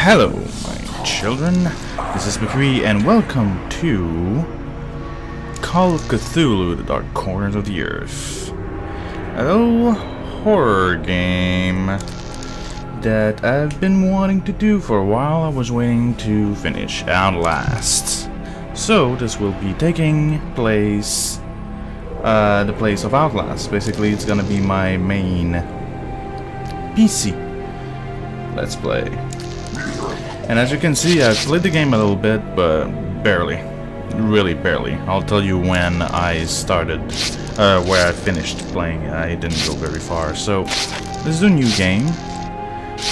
Hello, my children. This is Peupui, and welcome to Call of Cthulhu: The Dark Corners of the Earth. A horror game that I've been wanting to do for a while. I was waiting to finish Outlast. So this will be taking place, the place of Outlast. Basically, it's gonna be my main PC Let's Play. And as you can see, I've played the game a little bit, but barely. Really barely. I'll tell you when I started, where I finished playing. I didn't go very far. So, this is a new game.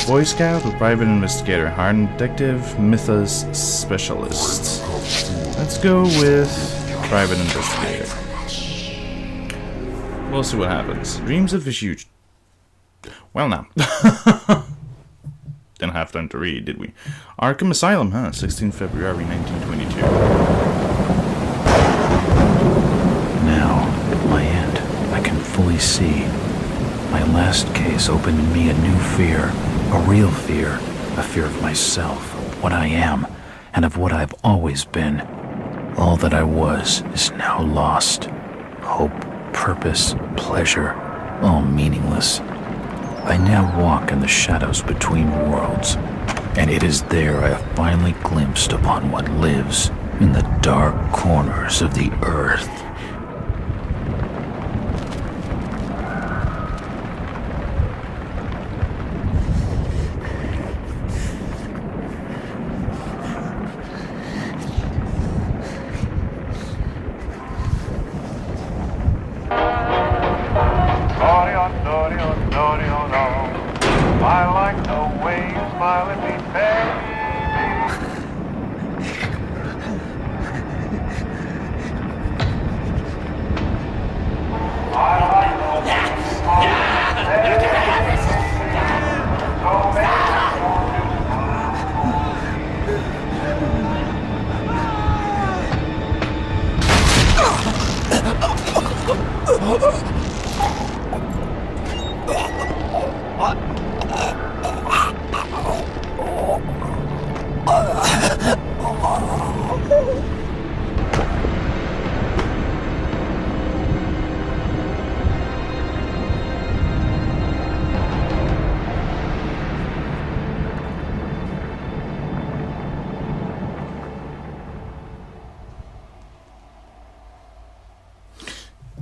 Boy Scout, a private investigator, hardened detective, mythos specialist. Let's go with private investigator. We'll see what happens. Dreams of a huge... Well now. Didn't have time to read, did we? Arkham Asylum, huh? 16 February 1922. Now, at my end, I can fully see. My last case opened in me a new fear, a real fear, a fear of myself, of what I am, and of what I've always been. All that I was is now lost. Hope, purpose, pleasure, all meaningless. I now walk in the shadows between worlds, and it is there I have finally glimpsed upon what lives in the dark corners of the earth. I like the way you smile at me, baby. I like the way you smile at me,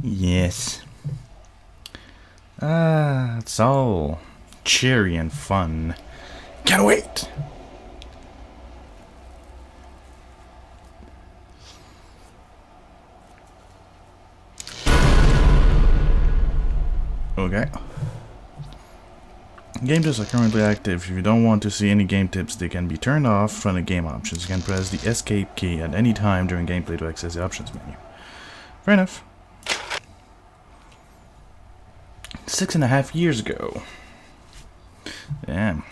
Yes. It's all cheery and fun. Can't wait! Okay. Game tips are currently active. If you don't want to see any game tips, they can be turned off from the game options. You can press the escape key at any time during gameplay to access the options menu. Fair enough. 6.5 years ago. Damn.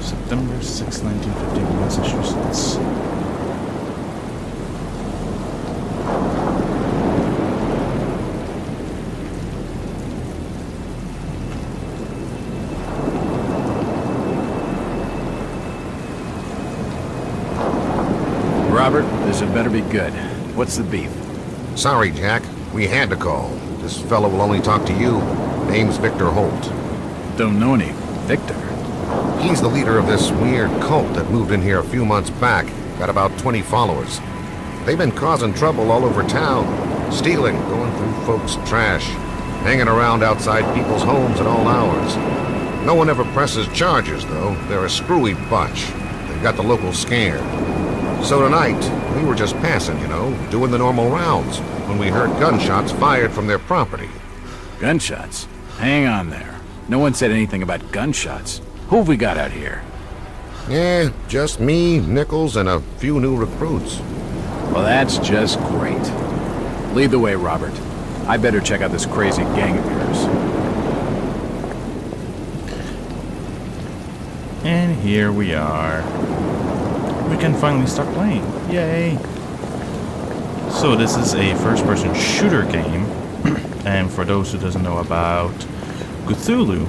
September 6, 1951, Massachusetts. Robert, this had better be good. What's the beef? Sorry, Jack. We had to call. This fellow will only talk to you. Name's Victor Holt. Don't know any Victor. He's the leader of this weird cult that moved in here a few months back. Got about 20 followers. They've been causing trouble all over town. Stealing, going through folks' trash, hanging around outside people's homes at all hours. No one ever presses charges, though. They're a screwy bunch. They've got the locals scared. So tonight, we were just passing, you know, doing the normal rounds, when we heard gunshots fired from their property. Gunshots? Hang on there. No one said anything about gunshots. Who have we got out here? Yeah, just me, Nichols, and a few new recruits. Well, that's just great. Lead the way, Robert. I better check out this crazy gang of yours. And here we are. We can finally start playing. Yay! So this is a first-person shooter game. And for those who doesn't know about Cthulhu,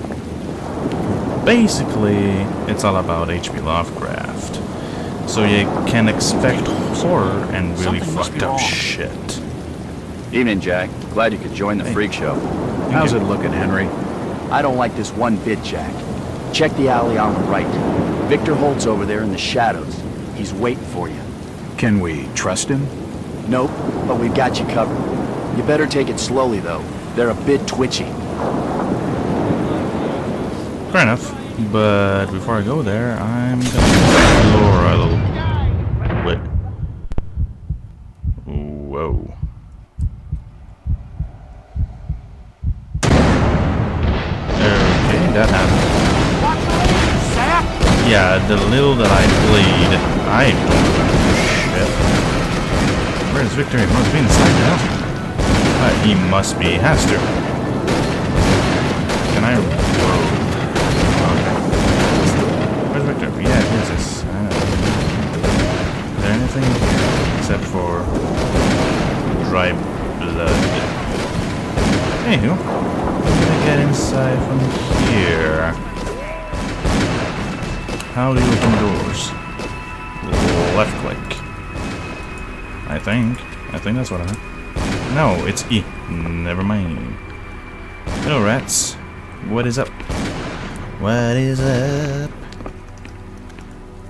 basically it's all about H.P. Lovecraft. So you can expect horror and really fucked up shit. Evening, Jack. Glad you could join the freak show. How's it looking, Henry? I don't like this one bit, Jack. Check the alley on the right. Victor Holt's over there in the shadows. He's waiting for you. Can we trust him? Nope, but we've got you covered. You better take it slowly, though. They're a bit twitchy. Fair enough. But before I go there, I'm gonna explore a little. What? Whoa. Okay, that happened. Yeah, the little that I played, I don't know shit. Where's Victor? He must be inside now. He must be. He has to. Can I? Whoa. Okay. Where's Victor? Yeah, here's this. Is there anything except for dry blood? Anywho, I'm gonna get inside from here. How do you open doors? Left click. I think that's what I meant. No, it's E. Never mind. Hello, rats. What is up? What is up?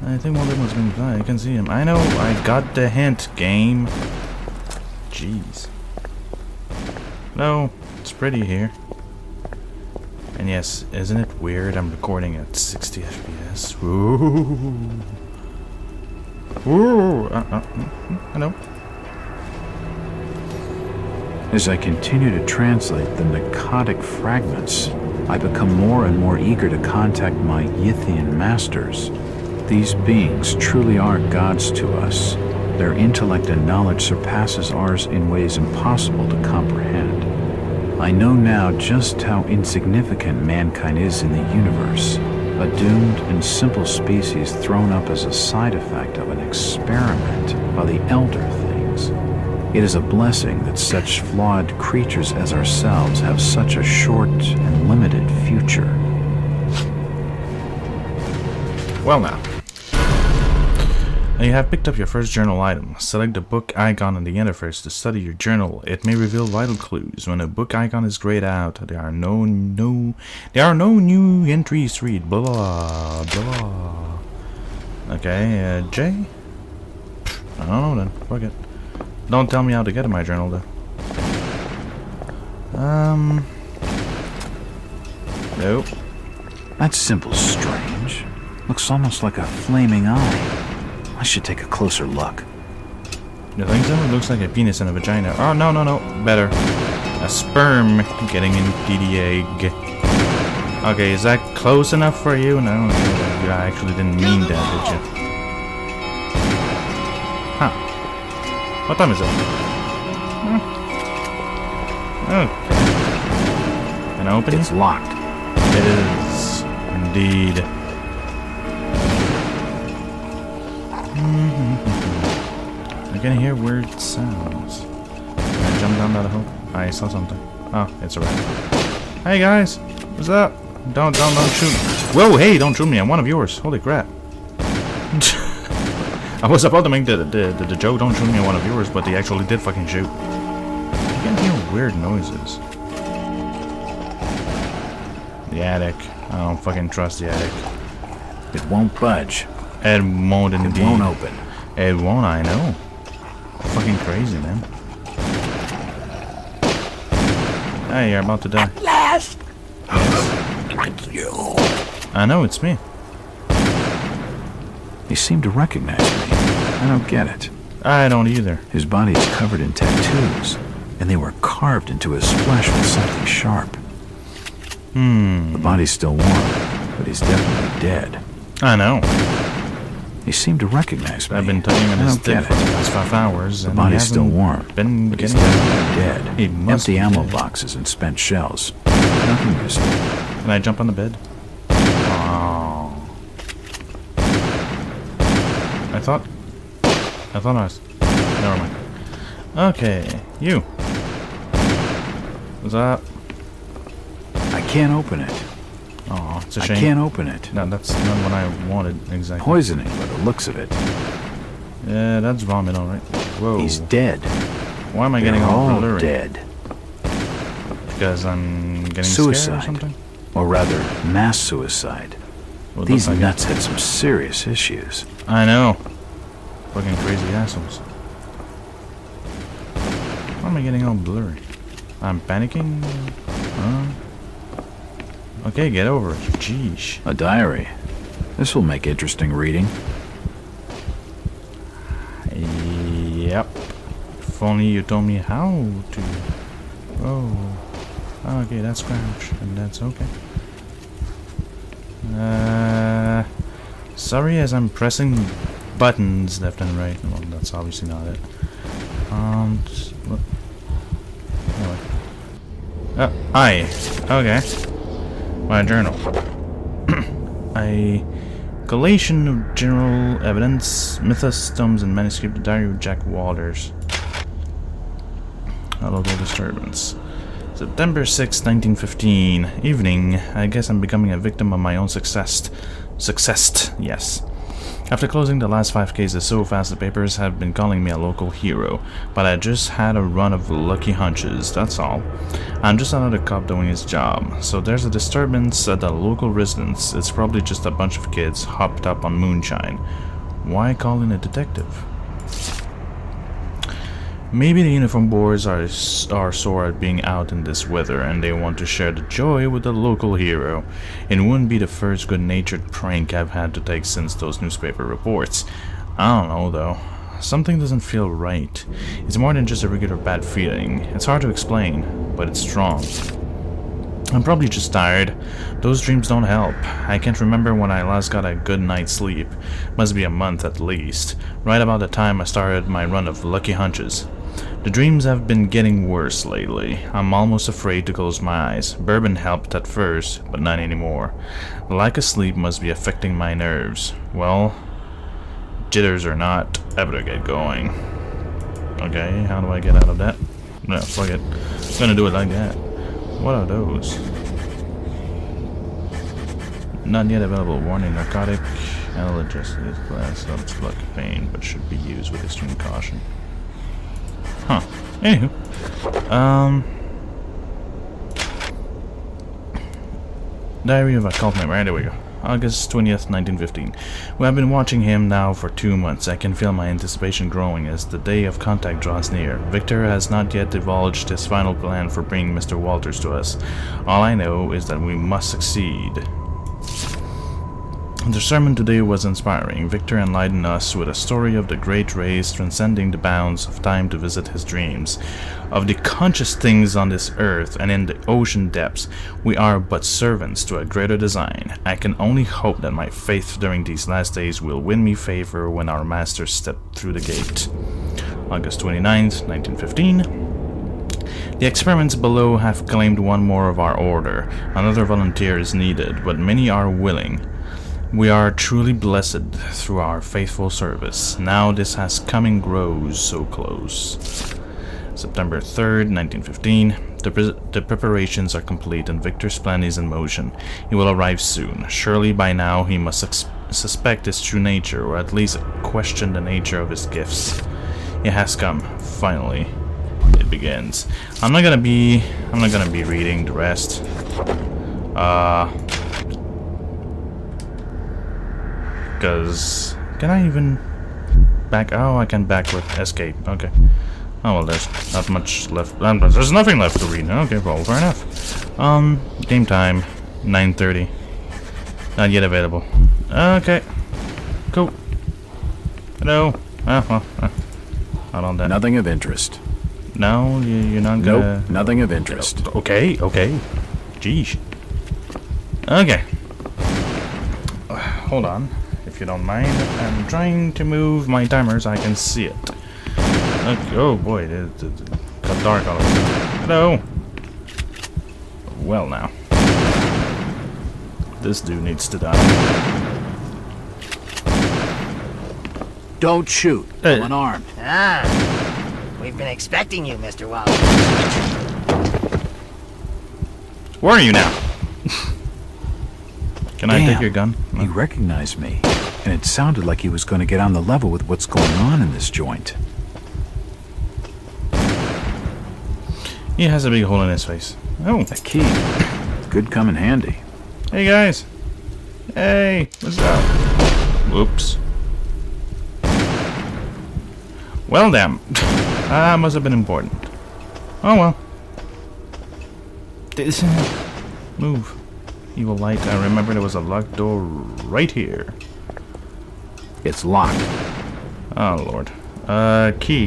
I think one of them was going to die. I can see him. I know. I got the hint, game. Jeez. No, it's pretty here. And yes, isn't it weird? I'm recording at 60 FPS. Ooh. Ooh. Hello. As I continue to translate the narcotic fragments, I become more and more eager to contact my Yithian masters. These beings truly are gods to us. Their intellect and knowledge surpasses ours in ways impossible to comprehend. I know now just how insignificant mankind is in the universe, a doomed and simple species thrown up as a side effect of an experiment by the elder things. It is a blessing that such flawed creatures as ourselves have such a short and limited future. Well now. You have picked up your first journal item. Select the book icon on the interface to study your journal. It may reveal vital clues. When a book icon is grayed out, there are no new entries to read. Blah blah. Okay, J? I don't know then. Fuck it. Don't tell me how to get in my journal though. Nope. That symbol's strange. Looks almost like a flaming eye. I should take a closer look. You think so? It looks like a penis and a vagina. Oh, no. Better. A sperm getting into the egg. Okay, is that close enough for you? No, you actually didn't mean that, did you? Huh. What time is it? Okay. Can I open it? It's locked. It is. Indeed. I can hear weird sounds. Can I jump down that hole? I saw something. Oh, it's a rat. Hey guys, what's up? Don't shoot. Whoa, hey, don't shoot me. I'm one of yours. Holy crap. I was about to make the joke, don't shoot me, I'm one of yours, but they actually did fucking shoot. I can hear weird noises. The attic. I don't fucking trust the attic. It won't budge. It won't indeed. It won't open. It won't, I know. Fucking crazy, man. Hey, you're about to die. At last! Yes. You. I know, it's me. He seemed to recognize me. I don't get it. I don't either. His body is covered in tattoos, and they were carved into his flesh with something sharp. The body's still warm, but he's definitely dead. I know. He seemed to recognize me. I've been tugging on I his don't dick get for the it. past 5 hours. The And body's he still hasn't warm, Been but he's getting definitely dead. He must Empty be ammo dead. boxes and spent shells. Nothing useful. Can I jump on the bed? Oh. I thought I was... Never mind. Okay, you. What's up? I can't open it. Oh, it's a I shame. can't open it. No, that's not what I wanted exactly. Poisoning by the looks of it. Yeah, that's vomit, alright. Whoa. He's dead. Why am I They're getting all all blurry? dead. Because I'm getting scared or Suicide. something? Or rather, mass suicide. Well, it These looks like nuts had some serious issues. it. I know. Fucking crazy assholes. Why am I getting all blurry? I'm panicking? Okay, get over it. Jeez. A diary. This will make interesting reading. Yep. If only you told me how to. Oh. Okay, that's crouch, and that's okay. Sorry as I'm pressing buttons left and right. Well, that's obviously not it. What? Anyway. Aye. Okay. My journal. A collation of general evidence, mythos, tomes, and manuscript. The diary of Jack Waters. A local disturbance. September 6, 1915. Evening. I guess I'm becoming a victim of my own success. Yes. After closing the last 5 cases so fast, the papers have been calling me a local hero. But I just had a run of lucky hunches, that's all. I'm just another cop doing his job. So there's a disturbance at the local residence. It's probably just a bunch of kids hopped up on moonshine. Why call in a detective? Maybe the uniform boys are sore at being out in this weather and they want to share the joy with the local hero. It wouldn't be the first good-natured prank I've had to take since those newspaper reports. I don't know though. Something doesn't feel right. It's more than just a regular bad feeling. It's hard to explain, but it's strong. I'm probably just tired. Those dreams don't help. I can't remember when I last got a good night's sleep. Must be a month at least. Right about the time I started my run of lucky hunches. The dreams have been getting worse lately. I'm almost afraid to close my eyes. Bourbon helped at first, but not anymore. The lack of sleep must be affecting my nerves. Well, jitters or not, I better get going. Okay, how do I get out of that? No, fuck it. I'm gonna do it like that. What are those? Not yet available. Warning, narcotic. Allergic class of blood pain, but should be used with extreme caution. Huh. Anywho. Diary of a Cult Member. There we go. August 20th, 1915. We have been watching him now for 2 months. I can feel my anticipation growing as the day of contact draws near. Victor has not yet divulged his final plan for bringing Mr. Walters to us. All I know is that we must succeed. The sermon today was inspiring. Victor enlightened us with a story of the great race transcending the bounds of time to visit his dreams. Of the conscious things on this earth and in the ocean depths, we are but servants to a greater design. I can only hope that my faith during these last days will win me favor when our master stepped through the gate. August 29th, 1915. The experiments below have claimed one more of our order. Another volunteer is needed, but many are willing. We are truly blessed through our faithful service. Now this has come and grows so close. September 3rd, 1915. The preparations are complete and Victor's plan is in motion. He will arrive soon. Surely by now he must suspect his true nature, or at least question the nature of his gifts. It has come. Finally, it begins. I'm not gonna be reading the rest. Because can I even back? Oh, I can back with escape. Okay. Oh well, there's not much left. There's nothing left to read. Okay, well, fair enough. Game time, 9:30. Not yet available. Okay. Cool. Hello. Not on that. Nothing of interest. No, you're not gonna. Nope, nothing of interest. Okay. Jeez. Okay. Hold on. If you don't mind, I'm trying to move my timers. I can see it. Okay, oh boy, cut dark all of a sudden. Hello! Well now. This dude needs to die. Don't shoot. I'm unarmed. We've been expecting you, Mr. Wallace. Where are you now? Can I take your gun? He recognized me, and it sounded like he was going to get on the level with what's going on in this joint. He has a big hole in his face. Oh. A key. Could come in handy. Hey guys. Hey, what's up? Whoops. Well damn. That must have been important. Oh well. Move. Evil light. I remember there was a locked door right here. It's locked. Oh lord. Key.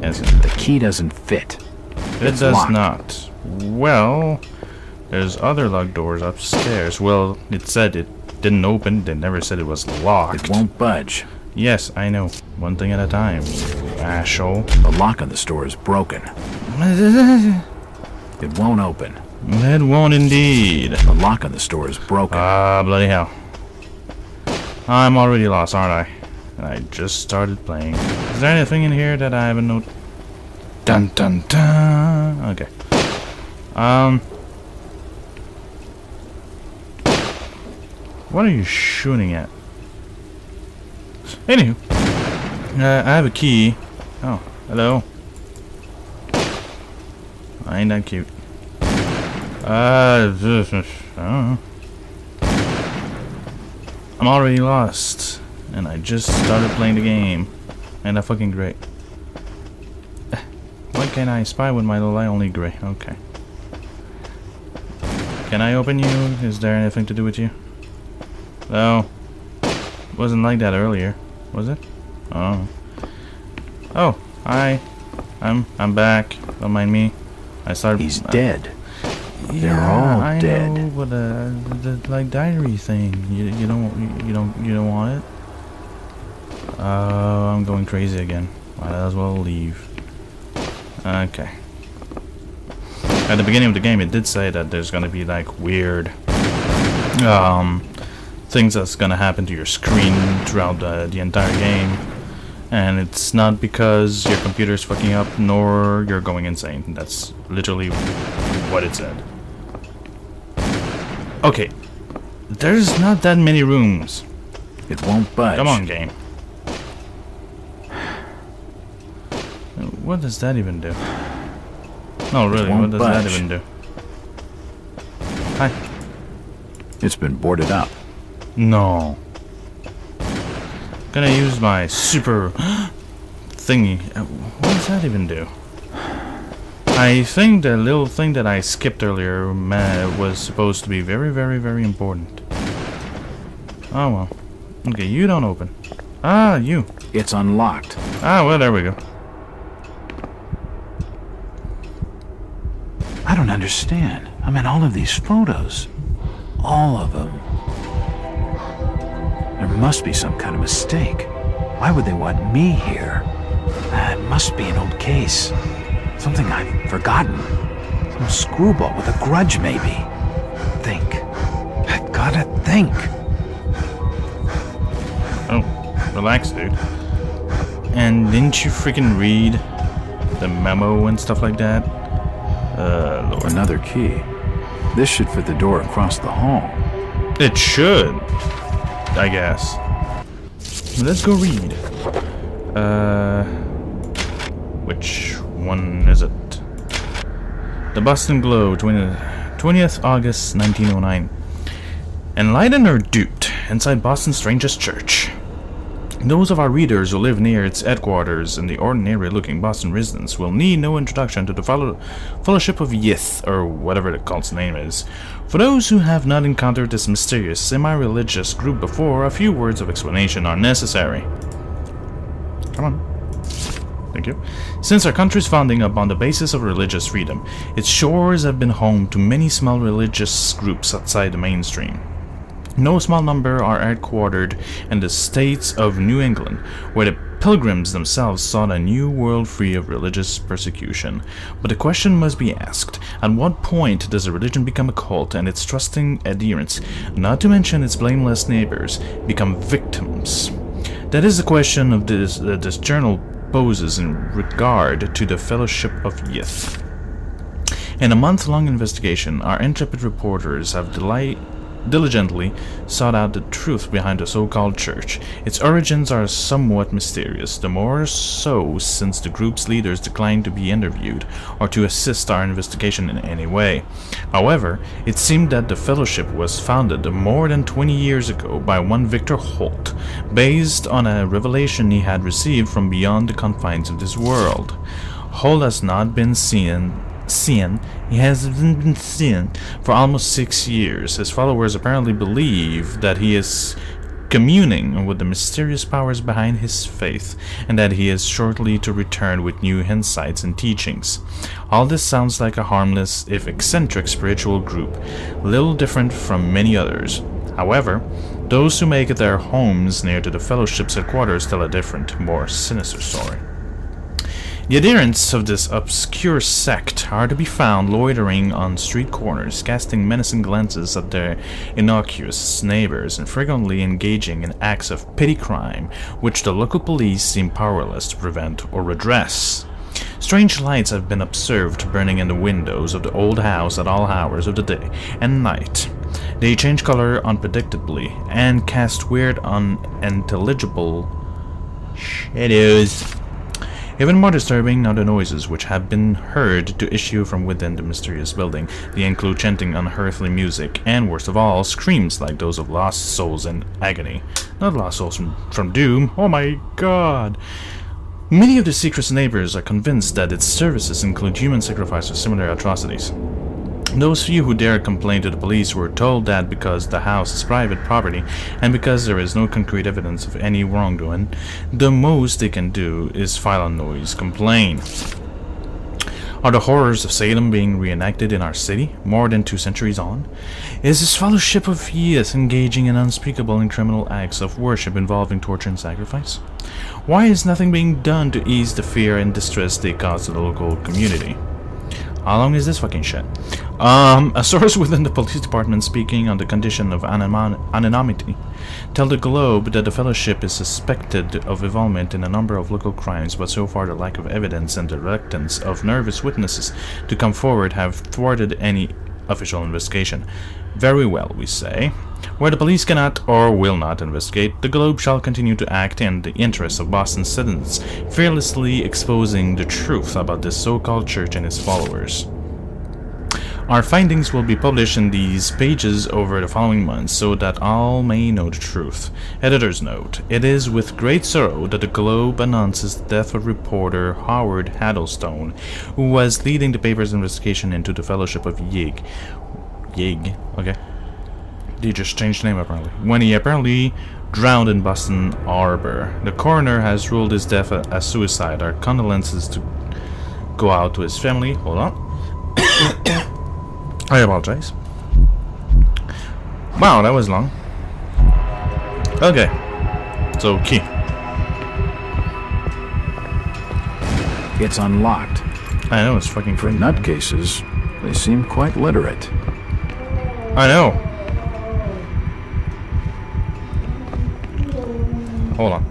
Yes. The key doesn't fit. It does locked. not. Well, there's other locked doors upstairs. Well, it said it didn't open. They never said it was locked. It won't budge. Yes, I know. One thing at a time, asshole. The lock on the store is broken. It won't open. It won't indeed. The lock on the store is broken. Ah, bloody hell. I'm already lost, aren't I? And I just started playing. Is there anything in here that I haven't noted? Dun dun dun. Okay. What are you shooting at? Anywho. I have a key. Oh, hello. Ain't that cute. I don't know. I'm already lost. And I just started playing the game. Ain't that fucking great. Why can't I spy with my little eye only gray? Okay. Can I open you? Is there anything to do with you? No. Wasn't like that earlier. Was it? Oh. Oh, hi. I'm back. Don't mind me. I started. He's dead. Yeah, They're all I dead. know, but the like diary thing. You don't want it. I'm going crazy again. Might as well leave. Okay. At the beginning of the game, it did say that there's gonna be like weird things that's gonna happen to your screen throughout the entire game, and it's not because your computer's fucking up nor you're going insane. That's literally what it said. Okay, there's not that many rooms. It won't budge. Come on, game. What does that even do? No, really, what does that even do? Hi. It's been boarded up. No. Gonna use my super thingy. What does that even do? I think the little thing that I skipped earlier was supposed to be very, very, very important. Oh well. Okay, you don't open. Ah, you. It's unlocked. Ah, well, there we go. I don't understand. I mean, all of these photos. All of them. There must be some kind of mistake. Why would they want me here? It must be an old case. Something I've forgotten. Some screwball with a grudge, maybe. Think. I gotta think. Oh, relax, dude. And didn't you freaking read the memo and stuff like that? Lord. Another key. This should fit the door across the hall. It should, I guess. Let's go read. Which one is it? The Boston Globe, 20th August 1909. Enlightened or duped inside Boston's strangest church. Those of our readers who live near its headquarters in the ordinary-looking Boston residence will need no introduction to the Fellowship of Yith, or whatever the cult's name is. For those who have not encountered this mysterious, semi-religious group before, a few words of explanation are necessary. Come on. Thank you. Since our country's founding upon the basis of religious freedom, its shores have been home to many small religious groups outside the mainstream. No small number are headquartered in the states of New England, where the pilgrims themselves sought a new world free of religious persecution. But the question must be asked, at what point does a religion become a cult and its trusting adherents, not to mention its blameless neighbors, become victims? That is the question of this journal poses in regard to the Fellowship of Yith. In a month-long investigation, our intrepid reporters have diligently sought out the truth behind the so-called church. Its origins are somewhat mysterious, the more so since the group's leaders declined to be interviewed or to assist our investigation in any way. However, it seemed that the fellowship was founded more than 20 years ago by one Victor Holt, based on a revelation he had received from beyond the confines of this world. Holt has not been seen He hasn't been seen for almost 6 years. His followers apparently believe that he is communing with the mysterious powers behind his faith, and that he is shortly to return with new insights and teachings. All this sounds like a harmless, if eccentric, spiritual group, little different from many others. However, those who make their homes near to the Fellowship's headquarters tell a different, more sinister story. The adherents of this obscure sect are to be found loitering on street corners, casting menacing glances at their innocuous neighbors, and frequently engaging in acts of petty crime, which the local police seem powerless to prevent or redress. Strange lights have been observed burning in the windows of the old house at all hours of the day and night. They change color unpredictably and cast weird, unintelligible shadows. Even more disturbing are the noises which have been heard to issue from within the mysterious building. They include chanting unearthly music, and worst of all, screams like those of lost souls in agony. Not lost souls from doom. Oh my god! Many of the secret's neighbors are convinced that its services include human sacrifice or similar atrocities. Those few who dared complain to the police were told that because the house is private property and because there is no concrete evidence of any wrongdoing, the most they can do is file a noise complaint. Are the horrors of Salem being reenacted in our city, more than 2 centuries on? Is this fellowship of Yith engaging in unspeakable and criminal acts of worship involving torture and sacrifice? Why is nothing being done to ease the fear and distress they cause to the local community? How long is this fucking shit? A source within the police department speaking on the condition of anonymity tell the Globe that the Fellowship is suspected of involvement in a number of local crimes, but so far the lack of evidence and the reluctance of nervous witnesses to come forward have thwarted any official investigation. Very well, we say. Where the police cannot or will not investigate, the Globe shall continue to act in the interests of Boston citizens, fearlessly exposing the truth about this so-called church and its followers. Our findings will be published in these pages over the following months so that all may know the truth. Editor's note: it is with great sorrow that the Globe announces the death of reporter Howard Haddlestone, who was leading the paper's investigation into the Fellowship of Yig, okay. They just changed the name apparently. When he apparently drowned in Boston Harbor. The coroner has ruled his death as suicide. Our condolences to go out to his family. Hold on. I apologize. Wow, that was long. Okay. So, key. It's unlocked. I know, it's fucking For crazy. nutcases, they seem quite literate. I know. Hold on.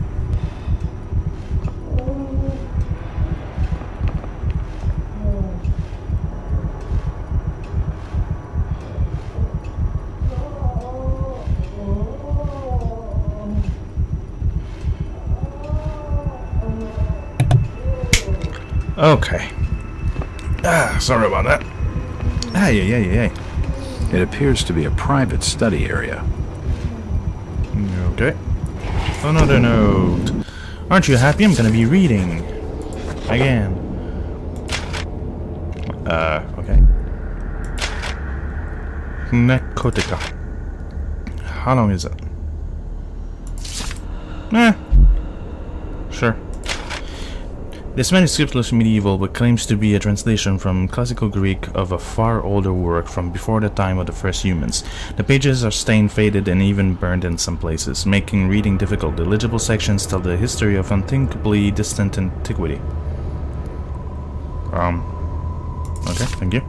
Okay. Sorry about that. Yeah. It appears to be a private study area. Okay. Another note. Aren't you happy? I'm gonna be reading. Again. Okay. Narcotica. How long is it? Sure. This manuscript looks medieval, but claims to be a translation from Classical Greek of a far older work from before the time of the first humans. The pages are stained, faded, and even burned in some places, making reading difficult. The legible sections tell the history of unthinkably distant antiquity. Okay, thank you.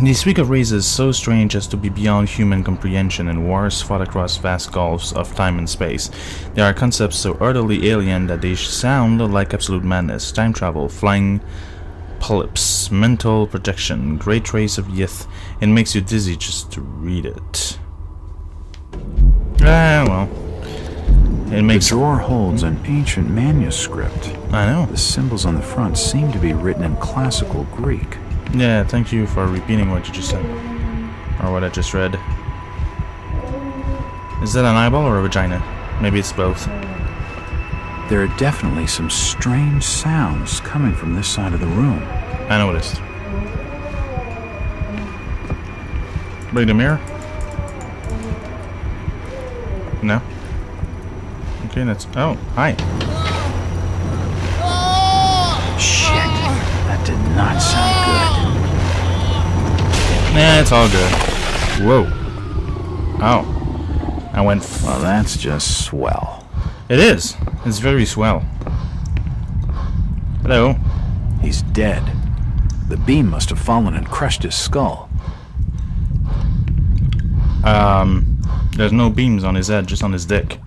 They speak of races so strange as to be beyond human comprehension and wars fought across vast gulfs of time and space. There are concepts so utterly alien that they sound like absolute madness. Time travel, flying polyps, mental projection, great trace of youth. It makes you dizzy just to read it. Well. It makes... The drawer holds an ancient manuscript. I know. The symbols on the front seem to be written in classical Greek. Yeah, thank you for repeating what you just said. Or what I just read. Is that an eyeball or a vagina? Maybe it's both. There are definitely some strange sounds coming from this side of the room. I noticed. Break the mirror? No? Okay, that's... Oh, hi. Shit, that did not sound good. Nah, it's all good. Whoa. Oh. I went... Well, that's just swell. It is. It's very swell. Hello. He's dead. The beam must have fallen and crushed his skull. There's no beams on his head, just on his dick.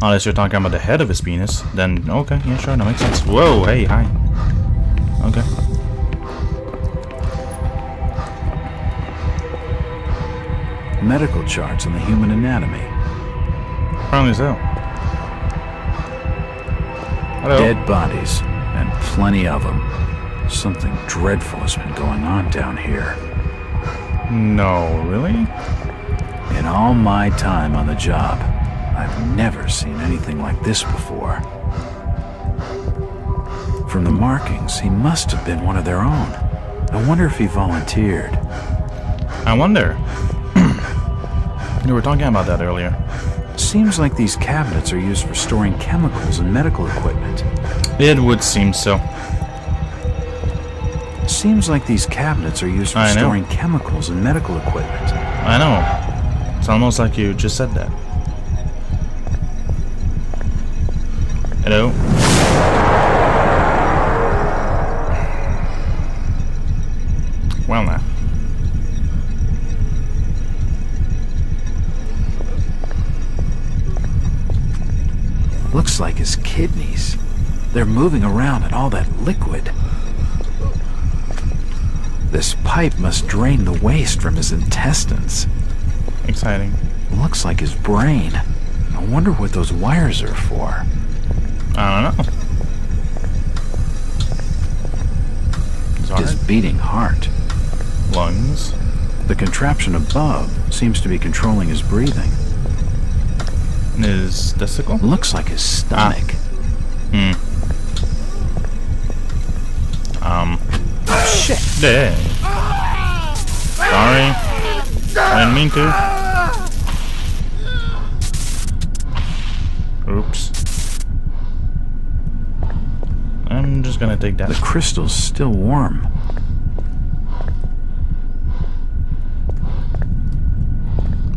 Unless you're talking about the head of his penis, then okay, yeah, sure, that makes sense. Whoa, hey, hi. Okay. Medical charts on the human anatomy. Apparently so. Hello. Dead bodies, and plenty of them. Something dreadful has been going on down here. No, really? In all my time on the job, I've never seen anything like this before. From the markings, he must have been one of their own. I wonder if he volunteered. I wonder. We were talking about that earlier. Seems like these cabinets are used for storing chemicals and medical equipment. It would seem so. Seems like these cabinets are used for storing chemicals and medical equipment. I know. It's almost like you just said that. Hello? Well now. Looks like his kidneys. They're moving around in all that liquid. This pipe must drain the waste from his intestines. Exciting. Looks like his brain. I wonder what those wires are for. I don't know. His beating heart. Lungs. The contraption above seems to be controlling his breathing. His testicle? Looks like his stomach. Oh shit. Yeah. Sorry. I didn't mean to. Oops. I'm just gonna take that. The crystal's still warm.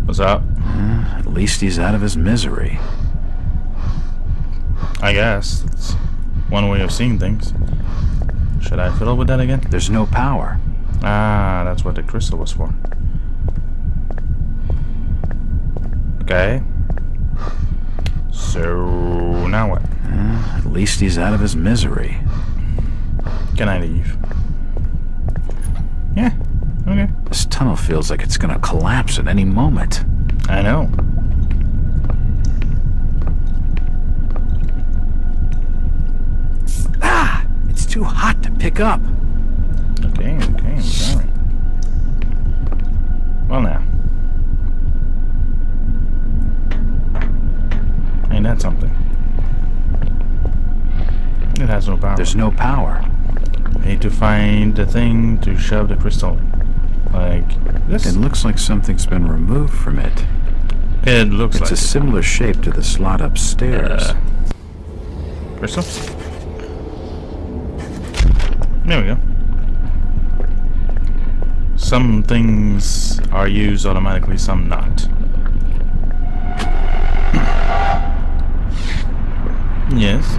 What's up? At least he's out of his misery. I guess. That's one way of seeing things. Should I fiddle with that again? There's no power. Ah, that's what the crystal was for. Okay. So, now what? At least he's out of his misery. Can I leave? Yeah, okay. This tunnel feels like it's gonna collapse at any moment. I know. Ah! It's too hot to pick up. Okay, I'm sorry. Well now. Ain't that something? It has no power. There's no power. I need to find the thing to shove the crystal in. Like this? It looks like something's been removed from it. It looks like it's a similar shape to the slot upstairs. Crystal? There we go. Some things are used automatically, some not. Yes.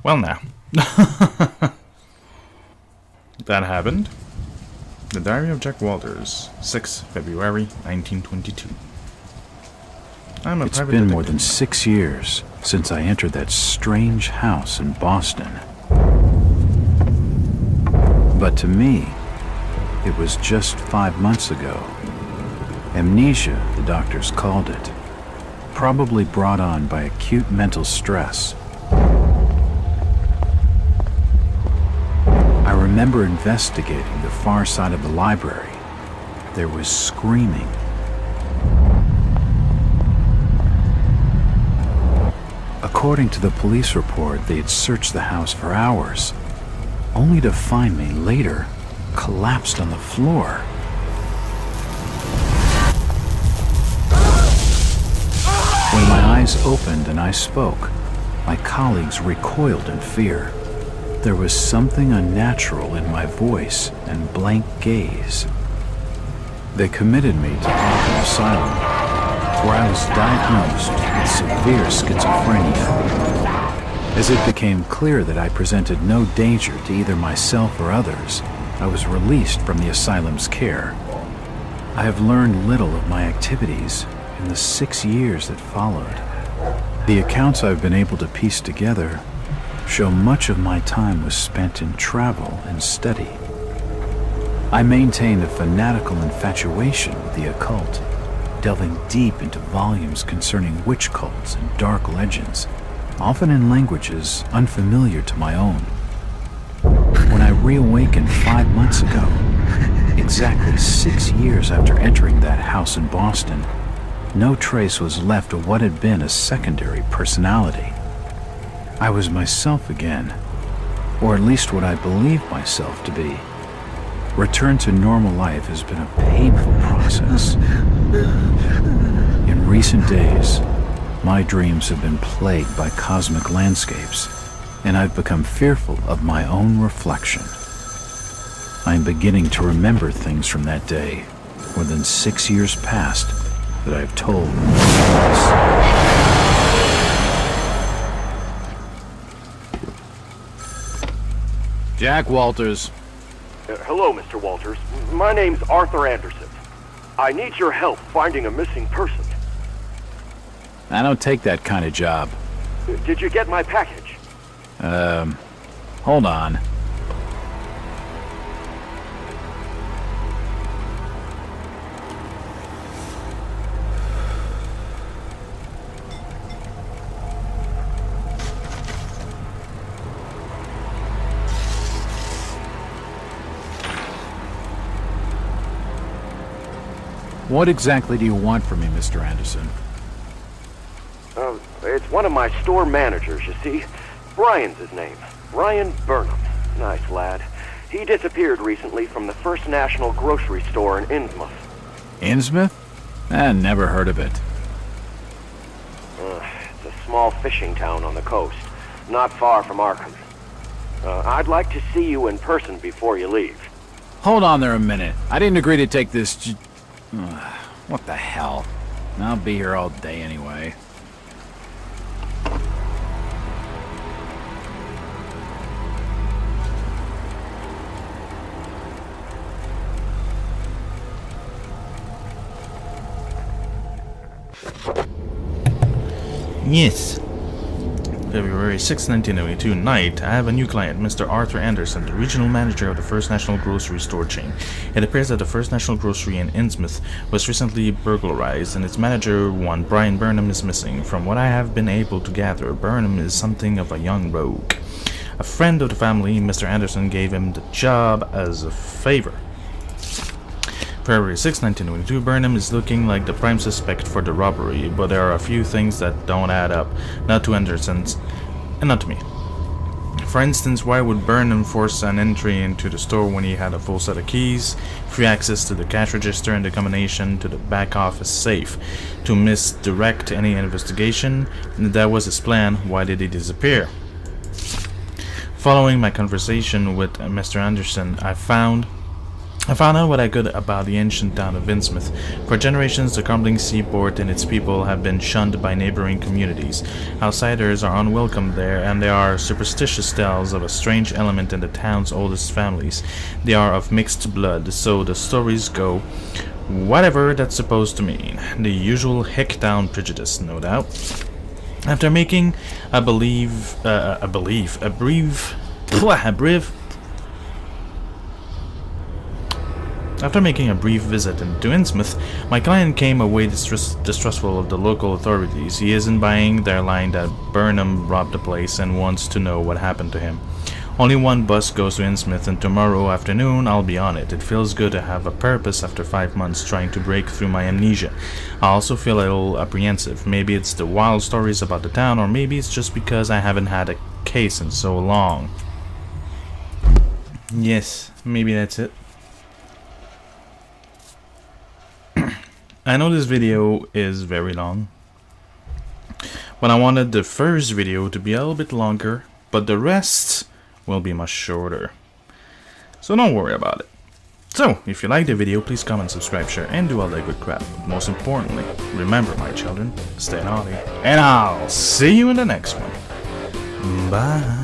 Well, now. That happened. The Diary of Jack Walters, 6 February 1922. It's been more than 6 years since I entered that strange house in Boston. But to me, it was just 5 months ago. Amnesia, the doctors called it. Probably brought on by acute mental stress. I remember investigating the far side of the library. There was screaming. According to the police report, they had searched the house for hours, only to find me later collapsed on the floor. When my eyes opened and I spoke, my colleagues recoiled in fear. There was something unnatural in my voice and blank gaze. They committed me to Arkham Asylum, where I was diagnosed with severe schizophrenia. As it became clear that I presented no danger to either myself or others, I was released from the asylum's care. I have learned little of my activities in the 6 years that followed. The accounts I've been able to piece together show much of my time was spent in travel and study. I maintained a fanatical infatuation with the occult, delving deep into volumes concerning witch cults and dark legends, often in languages unfamiliar to my own. When I reawakened 5 months ago, exactly 6 years after entering that house in Boston, no trace was left of what had been a secondary personality. I was myself again, or at least what I believed myself to be. Return to normal life has been a painful process. In recent days, my dreams have been plagued by cosmic landscapes, and I've become fearful of my own reflection. I'm beginning to remember things from that day, more than 6 years past, that I've told no one else. Jack Walters. Hello, Mr. Walters. My name's Arthur Anderson. I need your help finding a missing person. I don't take that kind of job. Did you get my package? Hold on. What exactly do you want from me, Mr. Anderson? It's one of my store managers, you see. Brian's his name. Brian Burnham. Nice lad. He disappeared recently from the First National grocery store in Innsmouth. Innsmouth? Never heard of it. It's a small fishing town on the coast, not far from Arkham. I'd like to see you in person before you leave. Hold on there a minute. I didn't agree to take this what the hell? I'll be here all day anyway. Yes. February 6, 1992 night, I have a new client, Mr. Arthur Anderson, the regional manager of the First National grocery store chain. It appears that the First National grocery in Innsmouth was recently burglarized, and its manager, one Brian Burnham, is missing. From what I have been able to gather, Burnham is something of a young rogue. A friend of the family, Mr. Anderson, gave him the job as a favor. February 6, 1922, Burnham is looking like the prime suspect for the robbery, but there are a few things that don't add up, not to Anderson's, and not to me. For instance, why would Burnham force an entry into the store when he had a full set of keys, free access to the cash register, and the combination to the back office safe? To misdirect any investigation? If that was his plan, why did he disappear? Following my conversation with Mr. Anderson, I found out what I could about the ancient town of Innsmouth. For generations, the crumbling seaport and its people have been shunned by neighboring communities. Outsiders are unwelcome there, and there are superstitious tales of a strange element in the town's oldest families. They are of mixed blood, so the stories go, whatever that's supposed to mean. The usual hick-town prejudice, no doubt. After making a brief visit to Innsmouth, my client came away distrustful of the local authorities. He isn't buying their line that Burnham robbed the place and wants to know what happened to him. Only one bus goes to Innsmouth, and tomorrow afternoon I'll be on it. It feels good to have a purpose after 5 months trying to break through my amnesia. I also feel a little apprehensive. Maybe it's the wild stories about the town, or maybe it's just because I haven't had a case in so long. Yes, maybe that's it. I know this video is very long, but I wanted the first video to be a little bit longer, but the rest will be much shorter. So don't worry about it. So, if you like the video, please comment, subscribe, share, and do all that good crap. But most importantly, remember, my children, stay naughty, and I'll see you in the next one. Bye.